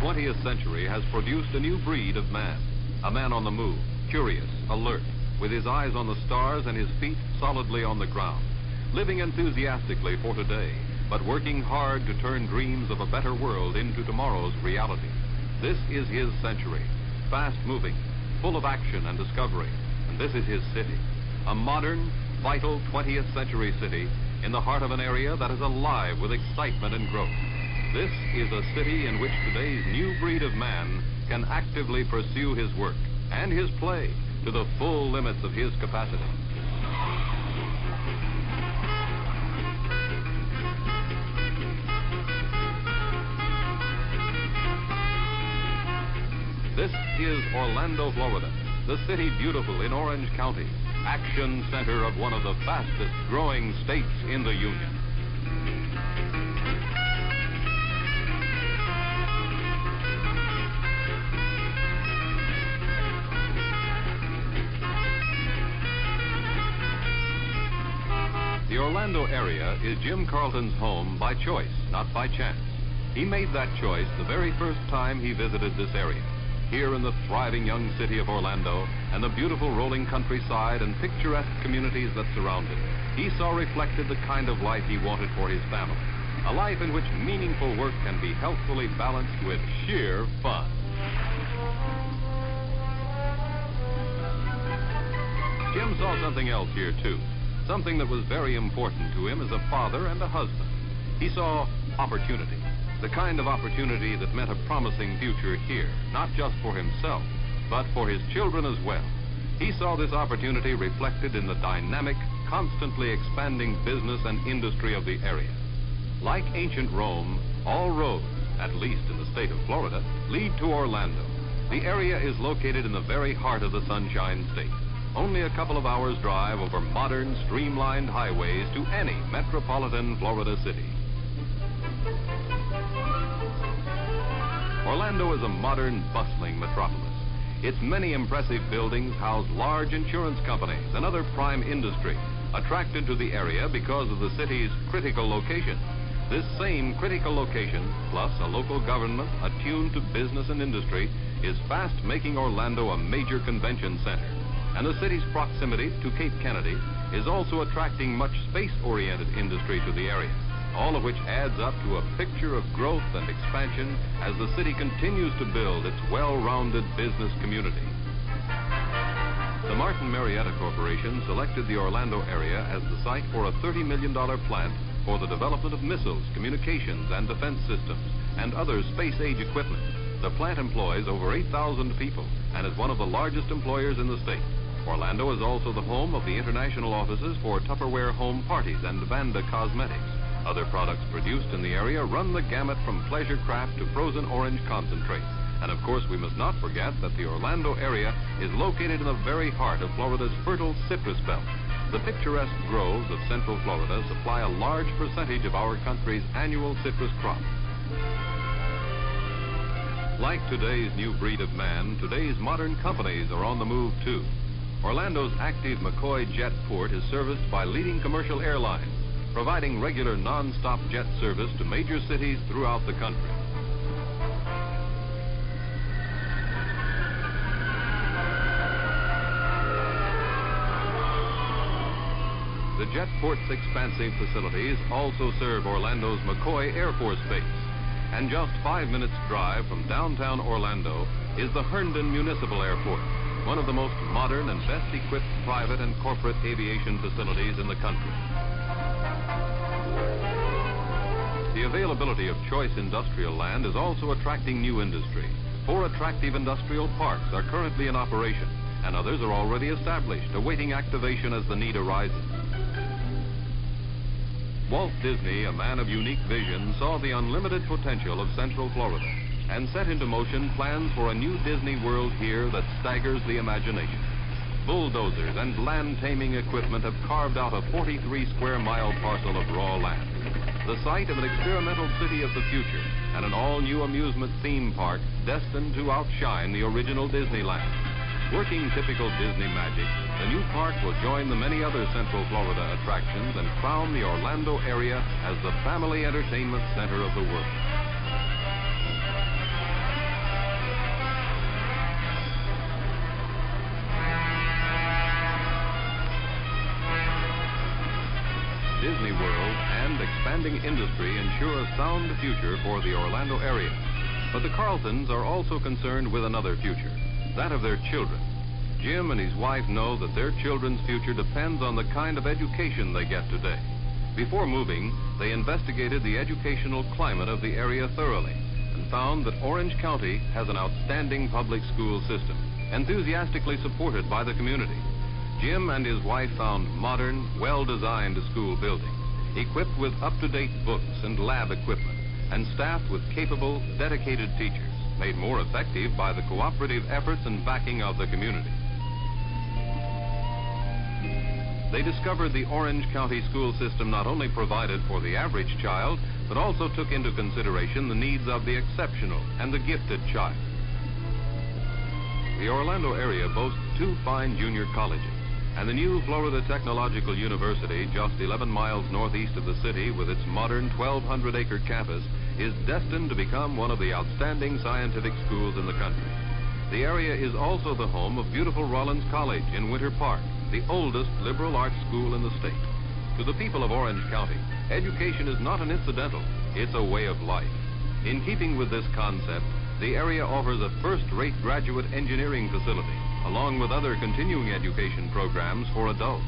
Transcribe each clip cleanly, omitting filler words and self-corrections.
20th century has produced a new breed of man. A man on the move, curious, alert, with his eyes on the stars and his feet solidly on the ground. Living enthusiastically for today, but working hard to turn dreams of a better world into tomorrow's reality. This is his century, fast-moving, full of action and discovery, and this is his city. A modern, vital 20th century city in the heart of an area that is alive with excitement and growth. This is a city in which today's new breed of man can actively pursue his work and his play to the full limits of his capacity. This is Orlando, Florida, the city beautiful in Orange County, action center of one of the fastest growing states in the Union. The Orlando area is Jim Carlton's home by choice, not by chance. He made that choice the very first time he visited this area. Here in the thriving young city of Orlando and the beautiful rolling countryside and picturesque communities that surround it, he saw reflected the kind of life he wanted for his family. A life in which meaningful work can be healthfully balanced with sheer fun. Jim saw something else here, too. Something that was very important to him as a father and a husband. He saw opportunity. The kind of opportunity that meant a promising future here, not just for himself, but for his children as well. He saw this opportunity reflected in the dynamic, constantly expanding business and industry of the area. Like ancient Rome, all roads, at least in the state of Florida, lead to Orlando. The area is located in the very heart of the Sunshine State. Only a couple of hours' drive over modern, streamlined highways to any metropolitan Florida city. Orlando is a modern, bustling metropolis. Its many impressive buildings house large insurance companies and other prime industry, attracted to the area because of the city's critical location. This same critical location, plus a local government attuned to business and industry, is fast making Orlando a major convention center. And the city's proximity to Cape Kennedy is also attracting much space-oriented industry to the area, all of which adds up to a picture of growth and expansion as the city continues to build its well-rounded business community. The Martin Marietta Corporation selected the Orlando area as the site for a $30 million plant for the development of missiles, communications, and defense systems, and other space-age equipment. The plant employs over 8,000 people and is one of the largest employers in the state. Orlando is also the home of the international offices for Tupperware home parties and Vanda Cosmetics. Other products produced in the area run the gamut from pleasure craft to frozen orange concentrate. And of course, we must not forget that the Orlando area is located in the very heart of Florida's fertile citrus belt. The picturesque groves of Central Florida supply a large percentage of our country's annual citrus crop. Like today's new breed of man, today's modern companies are on the move too. Orlando's active McCoy Jet Port is serviced by leading commercial airlines, providing regular non-stop jet service to major cities throughout the country. The Jetport's expansive facilities also serve Orlando's McCoy Air Force Base. And just 5 minutes' drive from downtown Orlando is the Herndon Municipal Airport, one of the most modern and best-equipped private and corporate aviation facilities in the country. The availability of choice industrial land is also attracting new industry. 4 attractive industrial parks are currently in operation, and others are already established, awaiting activation as the need arises. Walt Disney, a man of unique vision, saw the unlimited potential of Central Florida and set into motion plans for a new Disney World here that staggers the imagination. Bulldozers and land-taming equipment have carved out a 43-square-mile parcel of raw land, the site of an experimental city of the future and an all-new amusement theme park destined to outshine the original Disneyland. Working typical Disney magic, the new park will join the many other Central Florida attractions and crown the Orlando area as the family entertainment center of the world. Disney World and expanding industry ensure a sound future for the Orlando area. But the Carltons are also concerned with another future, that of their children. Jim and his wife know that their children's future depends on the kind of education they get today. Before moving, they investigated the educational climate of the area thoroughly and found that Orange County has an outstanding public school system, enthusiastically supported by the community. Jim and his wife found modern, well-designed school buildings, equipped with up-to-date books and lab equipment, and staffed with capable, dedicated teachers, made more effective by the cooperative efforts and backing of the community. They discovered the Orange County school system not only provided for the average child, but also took into consideration the needs of the exceptional and the gifted child. The Orlando area boasts 2 fine junior colleges, and the new Florida Technological University, just 11 miles northeast of the city with its modern 1,200-acre campus, is destined to become one of the outstanding scientific schools in the country. The area is also the home of beautiful Rollins College in Winter Park, the oldest liberal arts school in the state. To the people of Orange County, education is not an incidental, it's a way of life. In keeping with this concept, the area offers a first-rate graduate engineering facility, along with other continuing education programs for adults.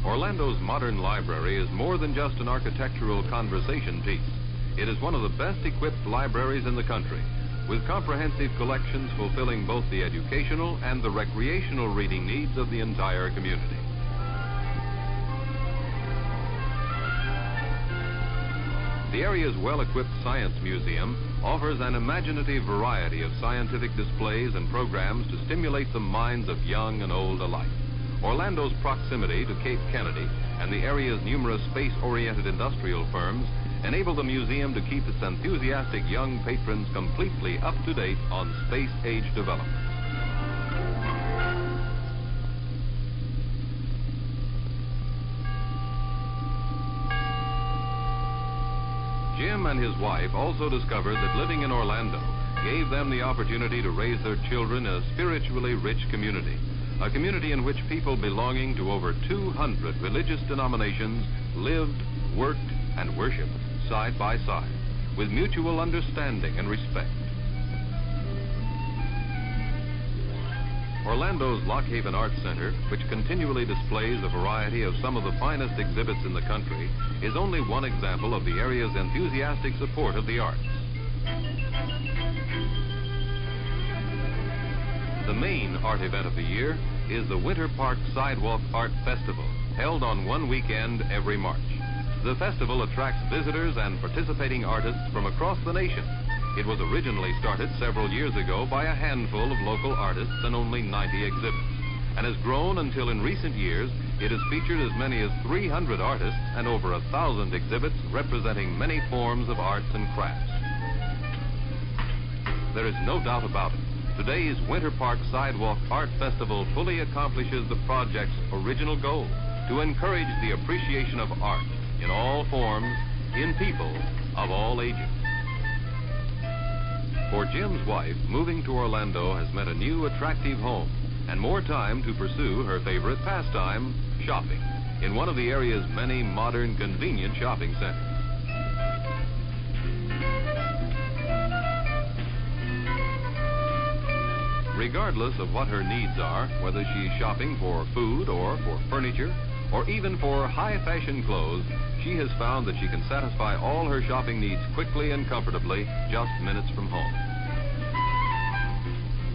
Orlando's modern library is more than just an architectural conversation piece. It is one of the best-equipped libraries in the country, with comprehensive collections fulfilling both the educational and the recreational reading needs of the entire community. The area's well-equipped science museum offers an imaginative variety of scientific displays and programs to stimulate the minds of young and old alike. Orlando's proximity to Cape Kennedy and the area's numerous space-oriented industrial firms enable the museum to keep its enthusiastic young patrons completely up to date on space-age developments. Jim and his wife also discovered that living in Orlando gave them the opportunity to raise their children in a spiritually rich community, a community in which people belonging to over 200 religious denominations lived, worked, and worshiped side by side, with mutual understanding and respect. Orlando's Lock Haven Arts Center, which continually displays a variety of some of the finest exhibits in the country, is only one example of the area's enthusiastic support of the arts. The main art event of the year is the Winter Park Sidewalk Art Festival, held on one weekend every March. The festival attracts visitors and participating artists from across the nation. It was originally started several years ago by a handful of local artists and only 90 exhibits, and has grown until in recent years it has featured as many as 300 artists and over 1,000 exhibits representing many forms of arts and crafts. There is no doubt about it. Today's Winter Park Sidewalk Art Festival fully accomplishes the project's original goal, to encourage the appreciation of art in all forms, in people of all ages. For Jim's wife, moving to Orlando has meant a new attractive home and more time to pursue her favorite pastime, shopping, in one of the area's many modern, convenient shopping centers. Regardless of what her needs are, whether she's shopping for food or for furniture, or even for high-fashion clothes, she has found that she can satisfy all her shopping needs quickly and comfortably, just minutes from home.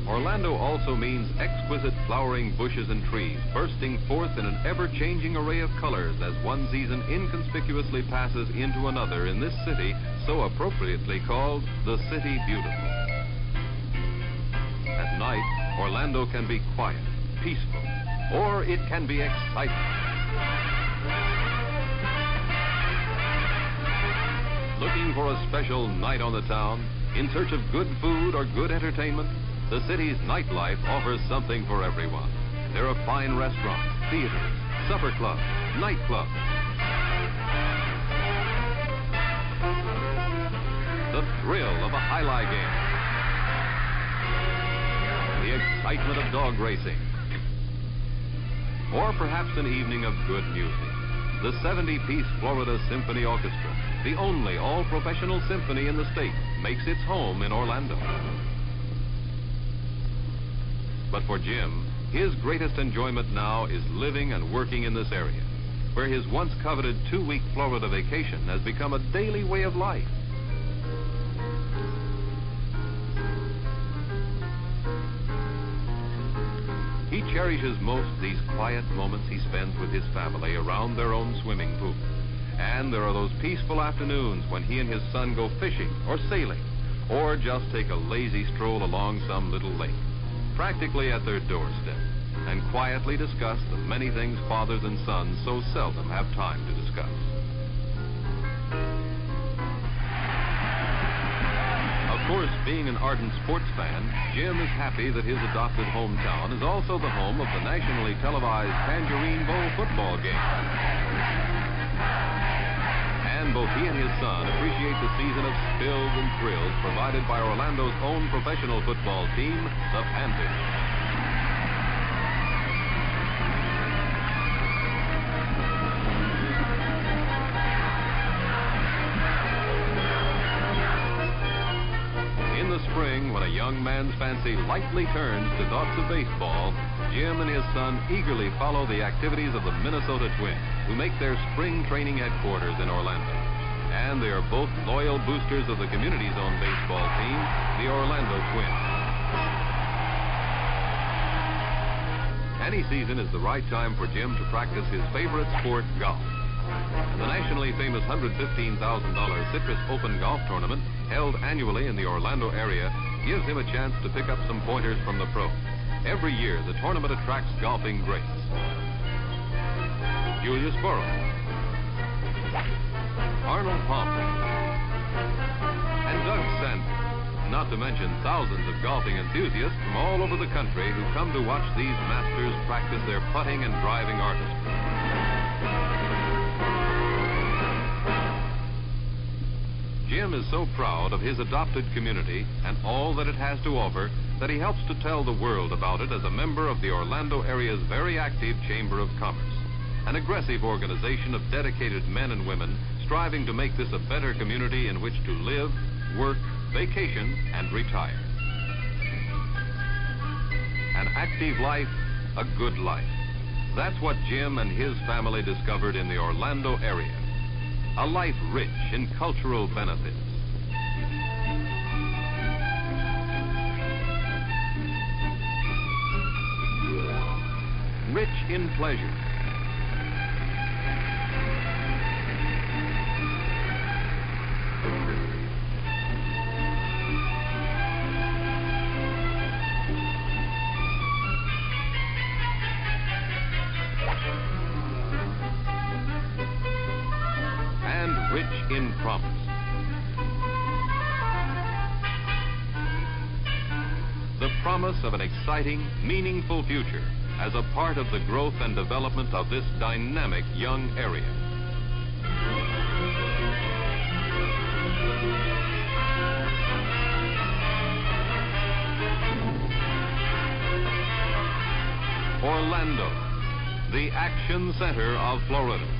Orlando also means exquisite flowering bushes and trees, bursting forth in an ever-changing array of colors as one season inconspicuously passes into another in this city so appropriately called the City Beautiful. At night, Orlando can be quiet, peaceful, or it can be exciting. Looking for a special night on the town? In search of good food or good entertainment? The city's nightlife offers something for everyone. There are fine restaurants, theaters, supper clubs, nightclubs. The thrill of a highlight game. The excitement excitement of dog racing. Or perhaps an evening of good music. The 70-piece Florida Symphony Orchestra, the only all-professional symphony in the state, makes its home in Orlando. But for Jim, his greatest enjoyment now is living and working in this area, where his once coveted 2-week Florida vacation has become a daily way of life. He cherishes most these quiet moments he spends with his family around their own swimming pool. And there are those peaceful afternoons when he and his son go fishing or sailing, or just take a lazy stroll along some little lake, practically at their doorstep, and quietly discuss the many things fathers and sons so seldom have time to discuss. Of course, being an ardent sports fan, Jim is happy that his adopted hometown is also the home of the nationally televised Tangerine Bowl football game. And both he and his son appreciate the season of spills and thrills provided by Orlando's own professional football team, the Panthers. Spring, when a young man's fancy lightly turns to thoughts of baseball, Jim and his son eagerly follow the activities of the Minnesota Twins, who make their spring training headquarters in Orlando. And they are both loyal boosters of the community's own baseball team, the Orlando Twins. Any season is the right time for Jim to practice his favorite sport, golf. The nationally famous $115,000 Citrus Open Golf Tournament, held annually in the Orlando area, gives him a chance to pick up some pointers from the pros. Every year, the tournament attracts golfing greats. Julius Burrow, Arnold Palmer, and Doug Sanders, not to mention thousands of golfing enthusiasts from all over the country who come to watch these masters practice their putting and driving artistry. Jim is so proud of his adopted community and all that it has to offer that he helps to tell the world about it as a member of the Orlando area's very active Chamber of Commerce, an aggressive organization of dedicated men and women striving to make this a better community in which to live, work, vacation, and retire. An active life, a good life. That's what Jim and his family discovered in the Orlando area. A life rich in cultural benefits. Rich in pleasure. Rich in promise. The promise of an exciting, meaningful future as a part of the growth and development of this dynamic young area. Orlando, the action center of Florida.